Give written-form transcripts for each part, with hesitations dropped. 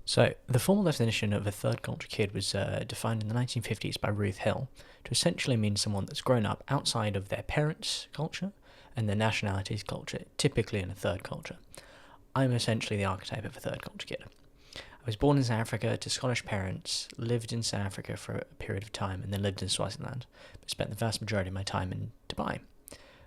So, the formal definition of a third culture kid was defined in the 1950s by Ruth Hill to essentially mean someone that's grown up outside of their parents' culture and their nationality's culture, typically in a third culture. I'm essentially the archetype of a third culture kid. I was born in South Africa to Scottish parents, lived in South Africa for a period of time, and then lived in Swaziland, but spent the vast majority of my time in Dubai.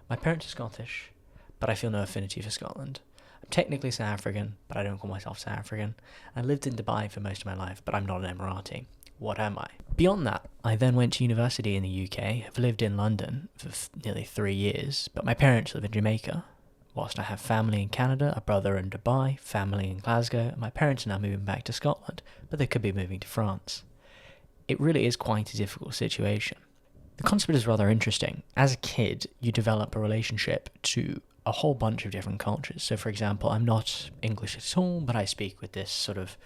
My parents are Scottish, but I feel no affinity for Scotland. I'm technically South African, but I don't call myself South African. I lived in Dubai for most of my life, but I'm not an Emirati. What am I? Beyond that, I then went to university in the UK, have lived in London for nearly 3 years, but my parents live in Jamaica. Whilst I have family in Canada, a brother in Dubai, family in Glasgow, and my parents are now moving back to Scotland, but they could be moving to France. It really is quite a difficult situation. The concept is rather interesting. As a kid, you develop a relationship to a whole bunch of different cultures. So, for example, I'm not English at all, but I speak with this sort of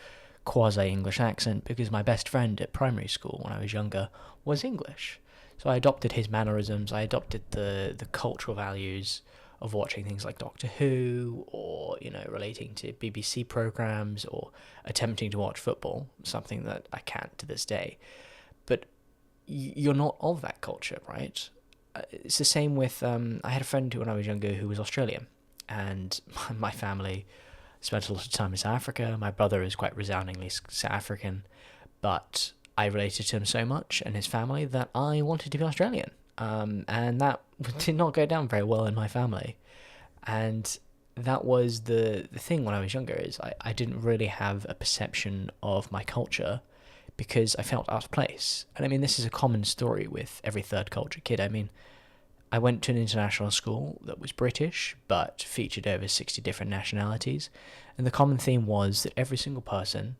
quasi-English accent because my best friend at primary school when I was younger was English. So I adopted his mannerisms, I adopted the cultural values of watching things like Doctor Who, or, relating to BBC programs, or attempting to watch football, something that I can't to this day. But you're not of that culture, right? It's the same with, I had a friend when I was younger who was Australian, and my family spent a lot of time in South Africa. My brother is quite resoundingly South African, but I related to him so much and his family that I wanted to be Australian. And that did not go down very well in my family. And that was the thing when I was younger, is I didn't really have a perception of my culture because I felt out of place. And I mean, this is a common story with every third culture kid. I mean, I went to an international school that was British, but featured over 60 different nationalities. And the common theme was that every single person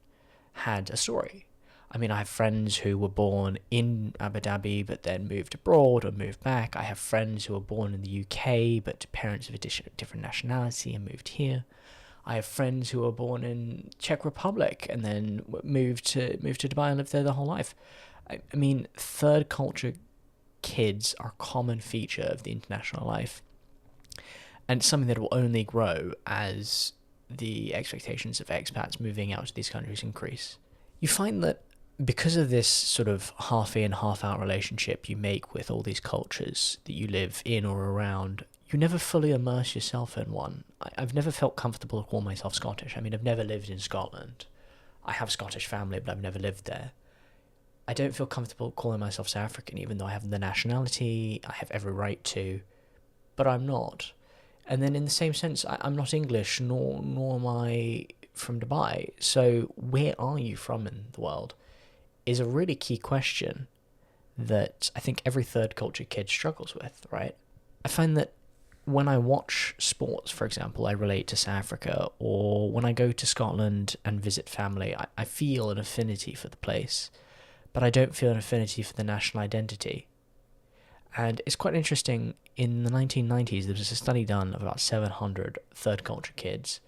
had a story. I mean, I have friends who were born in Abu Dhabi, but then moved abroad or moved back. I have friends who were born in the UK, but to parents of a different nationality and moved here. I have friends who were born in Czech Republic and then moved to Dubai and lived there their whole life. I mean, third culture kids are a common feature of the international life, and it's something that will only grow as the expectations of expats moving out to these countries increase. You find that because of this sort of half in, half out relationship you make with all these cultures that you live in or around, you never fully immerse yourself in one. I've never felt comfortable to call myself Scottish. I mean, I've never lived in Scotland. I have Scottish family, but I've never lived there. I don't feel comfortable calling myself South African, even though I have the nationality, I have every right to, but I'm not. And then in the same sense, I'm not English, nor am I from Dubai. So where are you from in the world is a really key question that I think every third culture kid struggles with, right? I find that when I watch sports, for example, I relate to South Africa, or when I go to Scotland and visit family, I feel an affinity for the place, but I don't feel an affinity for the national identity. And it's quite interesting, in the 1990s, there was a study done of about 700 third culture kids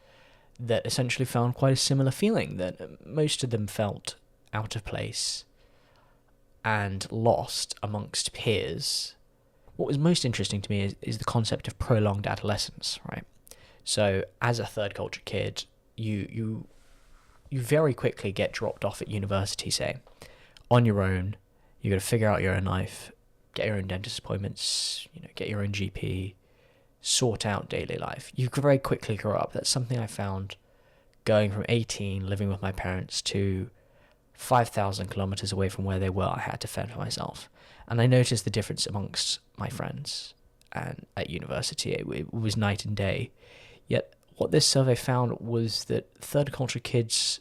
that essentially found quite a similar feeling, that most of them felt out of place and lost amongst peers. What was most interesting to me is the concept of prolonged adolescence, right? So as a third culture kid, you very quickly get dropped off at university, say, on your own. You got to figure out your own life, get your own dentist appointments, get your own GP, sort out daily life. You could very quickly grow up. That's something I found going from 18, living with my parents, to 5,000 kilometers away from where they were. I had to fend for myself. And I noticed the difference amongst my friends and at university. It was night and day. Yet what this survey found was that third culture kids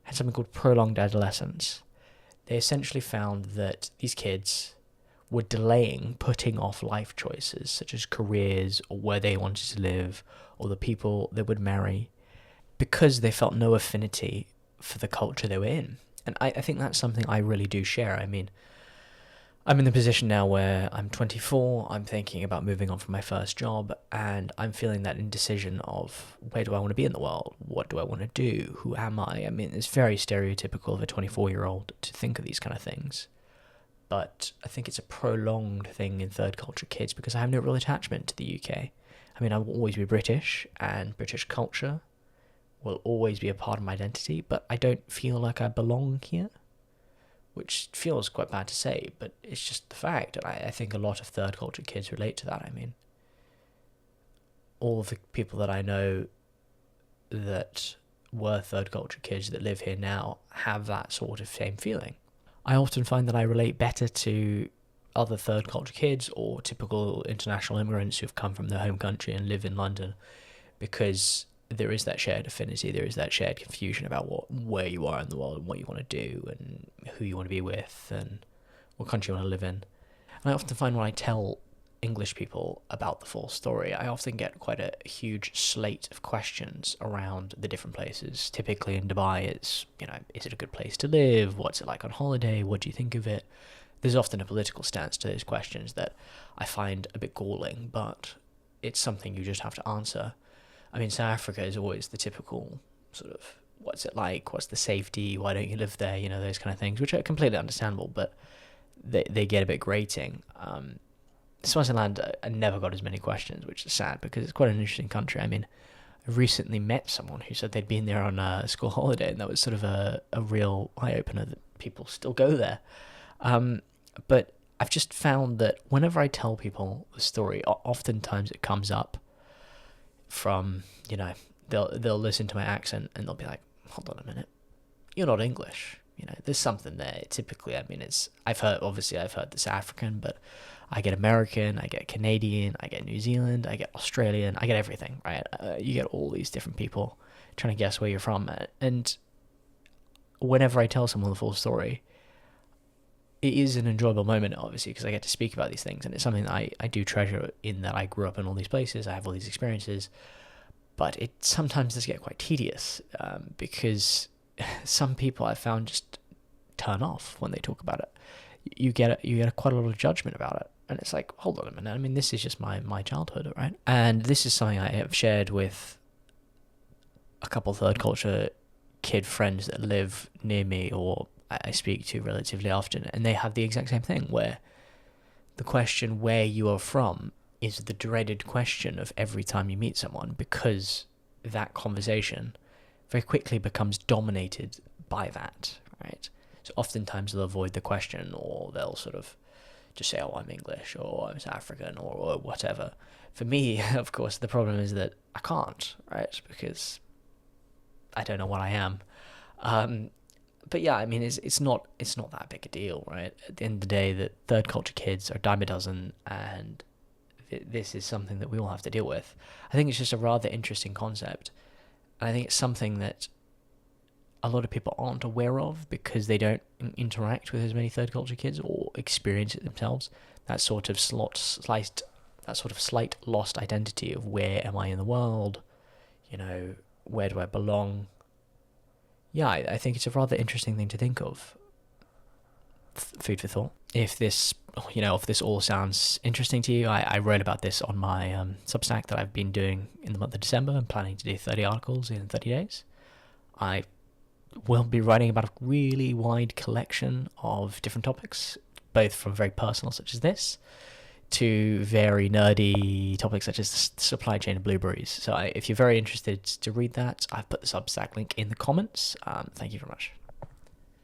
had something called prolonged adolescence. They essentially found that these kids were delaying putting off life choices, such as careers or where they wanted to live or the people they would marry, because they felt no affinity for the culture they were in. And I think that's something I really do share. I mean, I'm in the position now where I'm 24, I'm thinking about moving on from my first job, and I'm feeling that indecision of where do I want to be in the world? What do I want to do? Who am I? I mean, it's very stereotypical of a 24-year-old to think of these kind of things. But I think it's a prolonged thing in third culture kids because I have no real attachment to the UK. I mean, I will always be British, and British culture will always be a part of my identity, but I don't feel like I belong here, which feels quite bad to say, but it's just the fact. And I think a lot of third culture kids relate to that. I mean, all of the people that I know that were third culture kids that live here now have that sort of same feeling. I often find that I relate better to other third culture kids or typical international immigrants who've come from their home country and live in London, because there is that shared affinity, there is that shared confusion about where you are in the world and what you want to do and who you want to be with and what country you want to live in. And I often find when I tell English people about the full story, I often get quite a huge slate of questions around the different places. Typically in Dubai, it's, is it a good place to live? What's it like on holiday? What do you think of it? There's often a political stance to those questions that I find a bit galling, but it's something you just have to answer. I mean, South Africa is always the typical sort of, what's it like? What's the safety? Why don't you live there? Those kind of things, which are completely understandable, but they get a bit grating. Swaziland, I never got as many questions, which is sad because it's quite an interesting country. I mean, I recently met someone who said they'd been there on a school holiday, and that was sort of a real eye-opener that people still go there. But I've just found that whenever I tell people the story, oftentimes it comes up from, they'll listen to my accent and they'll be like, hold on a minute, you're not English. There's something there. Typically, I mean, I've heard the South African, but I get American, I get Canadian, I get New Zealand, I get Australian, I get everything, right? You get all these different people trying to guess where you're from. And whenever I tell someone the full story, it is an enjoyable moment, obviously, because I get to speak about these things. And it's something that I do treasure in that I grew up in all these places, I have all these experiences. But it sometimes does get quite tedious because some people I've found just turn off when they talk about it. You get quite a lot of judgment about it, and it's like, hold on a minute. I mean, this is just my childhood, right? And this is something I have shared with a couple third culture kid friends that live near me or I speak to relatively often, and they have the exact same thing where the question where you are from is the dreaded question of every time you meet someone, because that conversation very quickly becomes dominated by that, right? So oftentimes they'll avoid the question, or they'll sort of just say, oh, I'm English, or I'm South African, or whatever. For me, of course, the problem is that I can't, right? Because I don't know what I am. But yeah, I mean, it's not that big a deal, right? At the end of the day, the third culture kids are a dime a dozen, and this is something that we all have to deal with. I think it's just a rather interesting concept. And I think it's something that a lot of people aren't aware of because they don't interact with as many third culture kids or experience it themselves. That sort of slight lost identity of where am I in the world? Where do I belong? Yeah, I think it's a rather interesting thing to think of. Food for thought. If this all sounds interesting to you, I wrote about this on my Substack that I've been doing in the month of December. I'm planning to do 30 articles in 30 days. I will be writing about a really wide collection of different topics, both from very personal, such as this, to very nerdy topics such as the supply chain of blueberries. So if you're very interested to read that, I've put the Substack link in the comments. Thank you very much.